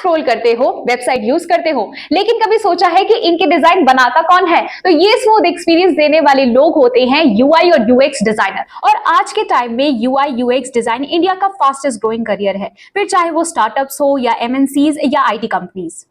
Scroll करते हो, website use करते हो, लेकिन कभी सोचा है कि इनके डिजाइन बनाता कौन है? तो ये स्मूथ एक्सपीरियंस देने वाले लोग होते हैं यूआई और यूएक्स डिजाइनर। और आज के टाइम में यूआई यूएक्स डिजाइन इंडिया का फास्टेस्ट ग्रोइंग करियर है, फिर चाहे वो स्टार्टअप्स हो या एमएनसीज या आईटी कंपनीज।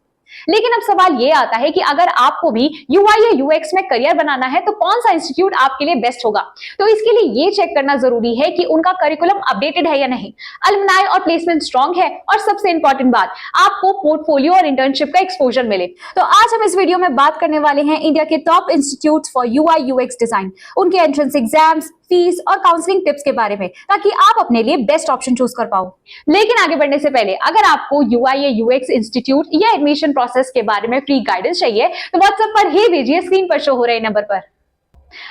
लेकिन अब सवाल ये आता है कि अगर आपको भी यूआई या यूएक्स में करियर बनाना है तो कौन सा इंस्टीट्यूट आपके लिए बेस्ट होगा? तो इसके लिए ये चेक करना जरूरी है कि उनका करिकुलम अपडेटेड है या नहीं, अलुमनाई और प्लेसमेंट स्ट्रांग है, और सबसे इंपॉर्टेंट बात, आपको पोर्टफोलियो और इंटर्नशिप का एक्सपोजर मिले। तो आज हम इस वीडियो में बात करने वाले हैं इंडिया के top institute for UI UX design, उनके एंट्रेंस एग्जाम्स, फीस और काउंसलिंग टिप्स के बारे में, ताकि आप अपने लिए बेस्ट ऑप्शन चूज कर पाओ। लेकिन आगे बढ़ने से पहले अगर आपको यूआई या यूएक्स इंस्टीट्यूट या एडमिशन प्रोसेस के बारे में फ्री गाइडेंस चाहिए तो व्हाट्सएप पर ही भेजिए स्क्रीन पर शो हो रहे नंबर पर।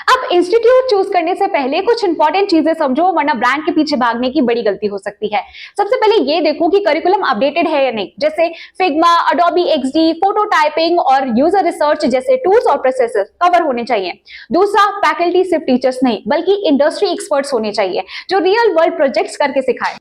अब इंस्टीट्यूट चूज करने से पहले कुछ इंपॉर्टेंट चीजें समझो, वरना ब्रांड के पीछे भागने की बड़ी गलती हो सकती है। सबसे पहले ये देखो कि करिकुलम अपडेटेड है या नहीं, जैसे Figma, Adobe XD, photo typing और यूजर रिसर्च जैसे टूल्स और प्रोसेसेस कवर होने चाहिए। दूसरा, फैकल्टी सिर्फ टीचर्स नहीं बल्कि इंडस्ट्री एक्सपर्ट्स होने चाहिए जो रियल वर्ल्ड प्रोजेक्ट्स करके सिखाएं।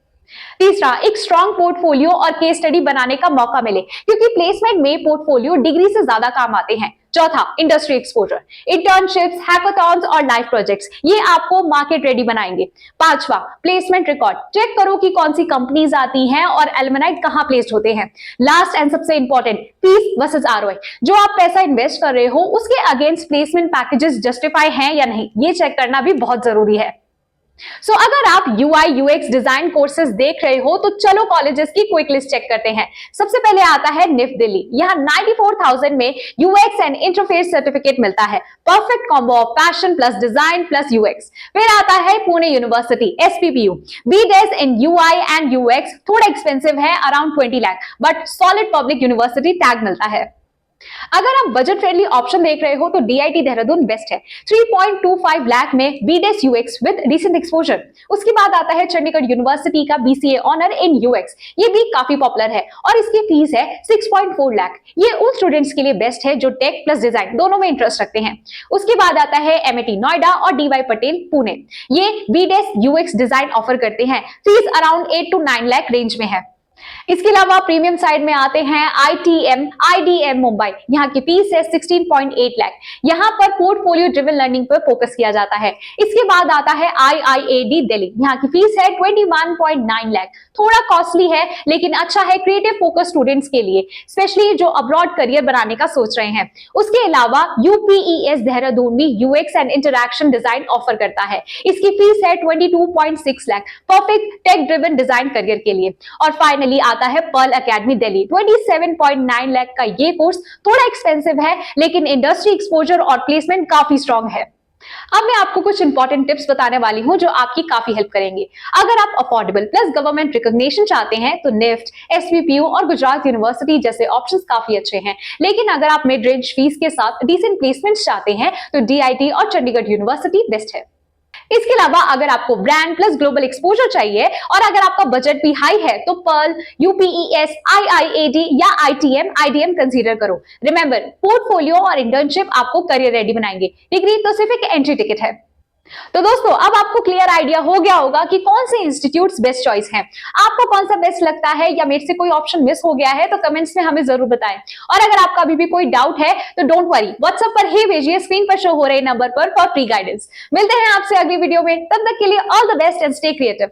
तीसरा, एक स्ट्रॉन्ग पोर्टफोलियो और केस स्टडी बनाने का मौका मिले, क्योंकि प्लेसमेंट में पोर्टफोलियो डिग्री से ज्यादा काम आते हैं। चौथा, इंडस्ट्री एक्सपोजर, इंटर्नशिप्स, हैकाथॉन्स और लाइव प्रोजेक्ट्स, ये आपको मार्केट रेडी बनाएंगे। पांचवा, प्लेसमेंट रिकॉर्ड, चेक करो कि कौन सी कंपनीज आती हैं और एलुमनाई कहां प्लेस्ड होते हैं। लास्ट एंड सबसे इंपॉर्टेंट, फीस वर्सेस आरओआई, जो आप पैसा इन्वेस्ट कर रहे हो उसके अगेंस्ट प्लेसमेंट पैकेजेस जस्टिफाई हैं या नहीं, ये चेक करना भी बहुत जरूरी है। अगर आप यूआई यूएक्स डिजाइन कोर्सेज देख रहे हो तो चलो कॉलेजेस की क्विक लिस्ट चेक करते हैं। सबसे पहले आता है निफ्ट दिल्ली, यहाँ 94,000 में यूएक्स एंड इंटरफेस सर्टिफिकेट मिलता है, perfect combo of passion plus design plus UX. फिर आता है Pune university, SPPU, BDes in UI and UX, थोड़ा एक्सपेंसिव है, around 20 lakh, but solid public university tag मिलता है। अगर आप बजट फ्रेंडली ऑप्शन देख रहे हो तो डीआईटी देहरादून बेस्ट है, 3.25 लाख में BDes UX with recent exposure. उसके बाद आता है चंडीगढ़ यूनिवर्सिटी का बीसीए ऑनर इन यूएक्स, ये भी काफी पॉपुलर है और इसकी फीस है 6.4 लाख। ये उन स्टूडेंट्स के लिए बेस्ट है जो टेक प्लस डिजाइन दोनों में इंटरेस्ट रखते हैं। उसके बाद आता है एमआईटी नोएडा और डीवाई पटेल पुणे, ये बीडेस यूएक्स डिजाइन ऑफर करते हैं, fees around 8 to 9 lakh range में है। इसके अलावा प्रीमियम साइड में आते हैं आईडीएम मुंबई, यहाँ की फीस है 16.8 लाख, यहाँ पर पोर्टफोलियो ड्रिवन लर्निंग पर फोकस किया जाता है। इसके बाद आता है आईआईएडी दिल्ली, यहाँ की फीस है 21.9 लाख, थोड़ा कॉस्टली है लेकिन अच्छा है क्रिएटिव फोकस स्टूडेंट्स के लिए, स्पेशली जो अब्रॉड करियर बनाने का सोच रहे हैं। उसके अलावा यूपीईएस देहरादून भी UX and interaction design offer करता है, इसकी फीस है 22.6 lakh, perfect tech driven design career के लिए। और फाइनली आता है पर्ल एकेडमी दिल्ली, 27.9 लाख का ये कोर्स थोड़ा एक्सपेंसिव है लेकिन इंडस्ट्री एक्सपोजर और प्लेसमेंट काफी स्ट्रांग है। अब मैं आपको कुछ इंपॉर्टेंट टिप्स बताने वाली हूं जो आपकी काफी हेल्प करेंगे। अगर आप अफोर्डेबल प्लस गवर्नमेंट रिकॉग्निशन चाहते हैं तो निफ्ट, एसपीपीयू और गुजरात यूनिवर्सिटी जैसे ऑप्शंस काफी अच्छे हैं, लेकिन अगर आप मिड रेंज फीस के साथ डिसेंट प्लेसमेंट्स चाहते हैं तो डीआईटी और चंडीगढ़ यूनिवर्सिटी बेस्ट है। इसके अलावा अगर आपको ब्रांड प्लस ग्लोबल एक्सपोजर चाहिए और अगर आपका बजट भी हाई है तो पर्ल, यूपीईएस, आईआईएडी या आईडीएम कंसीडर करो। रिमेंबर, पोर्टफोलियो और इंटर्नशिप आपको करियर रेडी बनाएंगे, डिग्री तो सिर्फ एक एंट्री टिकट है। तो दोस्तों, अब आपको क्लियर आइडिया हो गया होगा कि कौन से इंस्टीट्यूट्स बेस्ट चॉइस हैं। आपको कौन सा बेस्ट लगता है या मेरे से कोई ऑप्शन मिस हो गया है तो कमेंट्स में हमें जरूर बताएं। और अगर आपका अभी भी कोई डाउट है तो डोंट वरी, व्हाट्सएप पर ही भेजिए स्क्रीन पर शो हो रहे नंबर पर फॉर फ्री गाइडेंस। मिलते हैं आपसे अगली वीडियो में, तब तक के लिए all the best and stay creative.